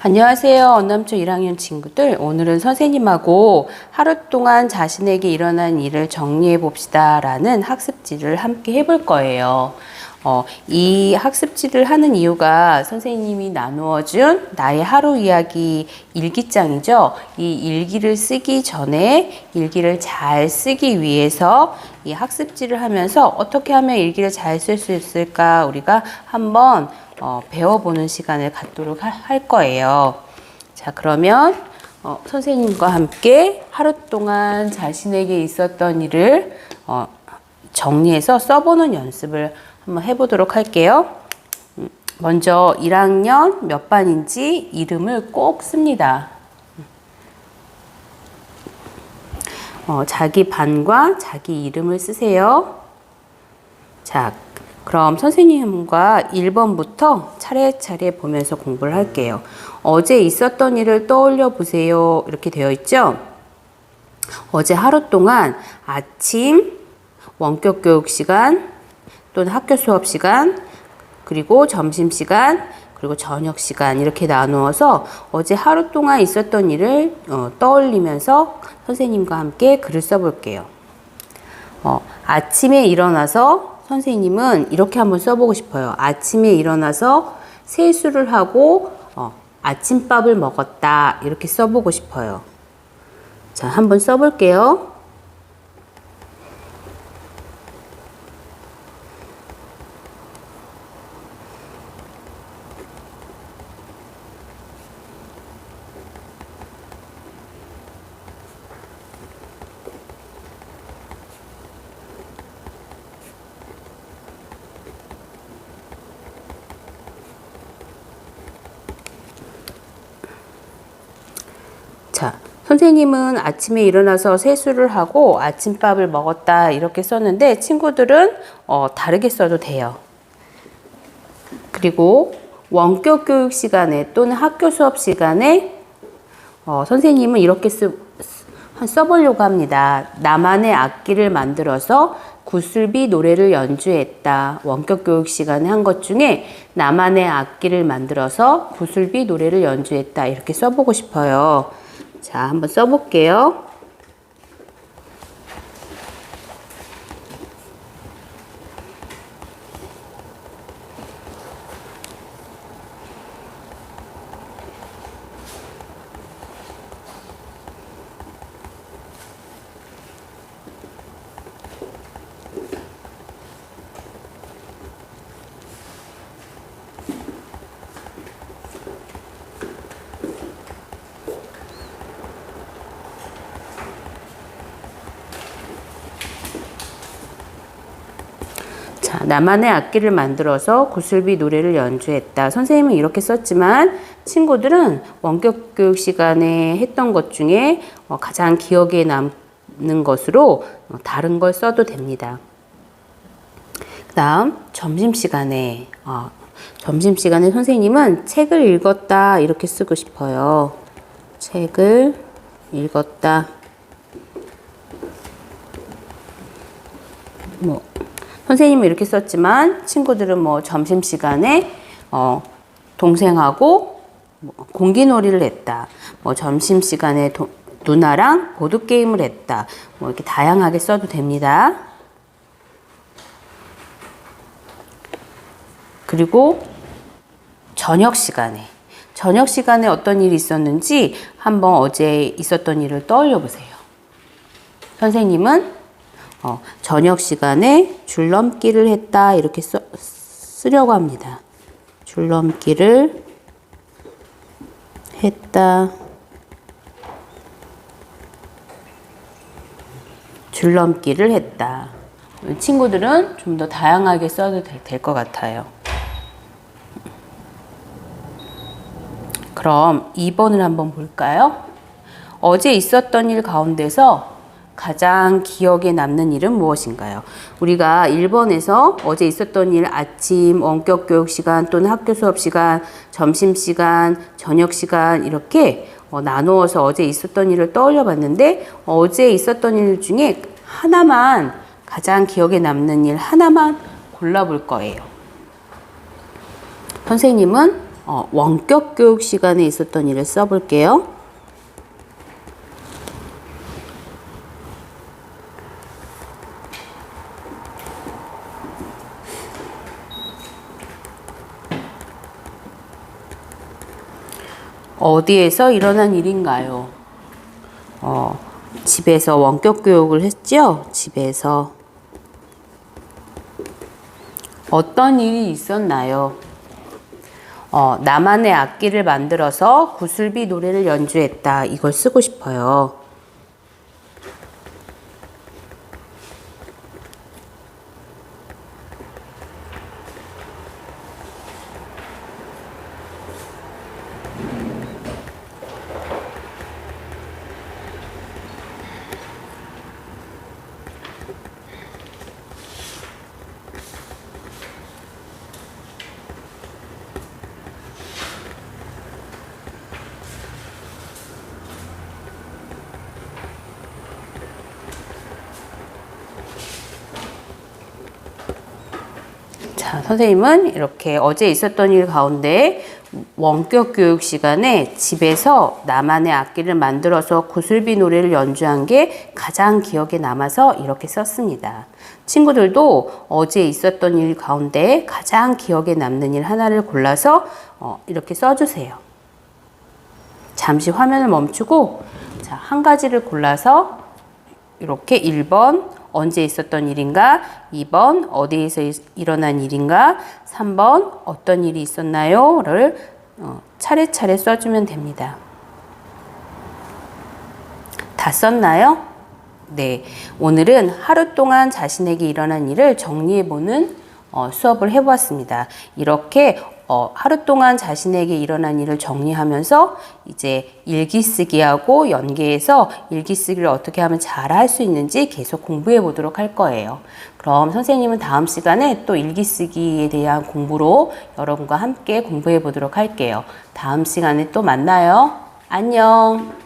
안녕하세요. 언남초 1학년 친구들. 오늘은 선생님하고 하루 동안 자신에게 일어난 일을 정리해 봅시다 라는 학습지를 함께 해볼 거예요. 이 학습지를 하는 이유가 선생님이 나누어준 나의 하루 이야기 일기장이죠. 이 일기를 쓰기 전에 일기를 잘 쓰기 위해서 이 학습지를 하면서 어떻게 하면 일기를 잘 쓸 수 있을까 우리가 한번 배워보는 시간을 갖도록 할 거예요. 자, 그러면 선생님과 함께 하루 동안 자신에게 있었던 일을 정리해서 써보는 연습을 한번 해보도록 할게요. 먼저 1학년 몇 반인지 이름을 꼭 씁니다. 자기 반과 자기 이름을 쓰세요. 자, 그럼 선생님과 1번부터 차례차례 보면서 공부를 할게요. 어제 있었던 일을 떠올려 보세요. 이렇게 되어 있죠? 어제 하루 동안 아침, 원격 교육 시간, 또는 학교 수업 시간, 그리고 점심 시간, 그리고 저녁 시간 이렇게 나누어서 어제 하루 동안 있었던 일을 떠올리면서 선생님과 함께 글을 써볼게요. 아침에 일어나서 선생님은 이렇게 한번 써보고 싶어요. 아침에 일어나서 세수를 하고 아침밥을 먹었다. 이렇게 써보고 싶어요. 자, 한번 써볼게요. 자, 선생님은 아침에 일어나서 세수를 하고 아침밥을 먹었다 이렇게 썼는데 친구들은 다르게 써도 돼요. 그리고 원격 교육 시간에 또는 학교 수업 시간에 선생님은 이렇게 써보려고 합니다. 나만의 악기를 만들어서 구슬비 노래를 연주했다. 원격 교육 시간에 한 것 중에 나만의 악기를 만들어서 구슬비 노래를 연주했다. 이렇게 써보고 싶어요. 자, 한번 써볼게요. 나만의 악기를 만들어서 구슬비 노래를 연주했다. 선생님은 이렇게 썼지만 친구들은 원격 교육 시간에 했던 것 중에 가장 기억에 남는 것으로 다른 걸 써도 됩니다. 그 다음 점심시간에 선생님은 책을 읽었다 이렇게 쓰고 싶어요. 책을 읽었다. 선생님은 이렇게 썼지만 친구들은 점심시간에 동생하고 공기놀이를 했다. 점심시간에 누나랑 보드게임을 했다. 이렇게 다양하게 써도 됩니다. 그리고 저녁 시간에 어떤 일이 있었는지 한번 어제 있었던 일을 떠올려 보세요. 선생님은 저녁 시간에 줄넘기를 했다 이렇게 쓰려고 합니다. 줄넘기를 했다. 줄넘기를 했다. 친구들은 좀 더 다양하게 써도 될 것 같아요. 그럼 2번을 한번 볼까요? 어제 있었던 일 가운데서 가장 기억에 남는 일은 무엇인가요? 우리가 1번에서 어제 있었던 일 아침, 원격 교육 시간 또는 학교 수업 시간, 점심 시간, 저녁 시간 이렇게 나누어서 어제 있었던 일을 떠올려 봤는데 어제 있었던 일 중에 하나만 가장 기억에 남는 일 하나만 골라볼 거예요. 선생님은 원격 교육 시간에 있었던 일을 써볼게요. 어디에서 일어난 일인가요? 집에서 원격 교육을 했죠? 집에서 어떤 일이 있었나요? 나만의 악기를 만들어서 구슬비 노래를 연주했다. 이걸 쓰고 싶어요. 자, 선생님은 이렇게 어제 있었던 일 가운데 원격 교육 시간에 집에서 나만의 악기를 만들어서 구슬비 노래를 연주한 게 가장 기억에 남아서 이렇게 썼습니다. 친구들도 어제 있었던 일 가운데 가장 기억에 남는 일 하나를 골라서 이렇게 써주세요. 잠시 화면을 멈추고 자, 한 가지를 골라서 이렇게 1번 언제 있었던 일인가, 2번 어디에서 일어난 일인가, 3번 어떤 일이 있었나요? 를 차례차례 써주면 됩니다. 다 썼나요? 네, 오늘은 하루 동안 자신에게 일어난 일을 정리해보는 수업을 해보았습니다. 이렇게 하루 동안 자신에게 일어난 일을 정리하면서 이제 일기 쓰기하고 연계해서 일기 쓰기를 어떻게 하면 잘 할 수 있는지 계속 공부해 보도록 할 거예요. 그럼 선생님은 다음 시간에 또 일기 쓰기에 대한 공부로 여러분과 함께 공부해 보도록 할게요. 다음 시간에 또 만나요. 안녕.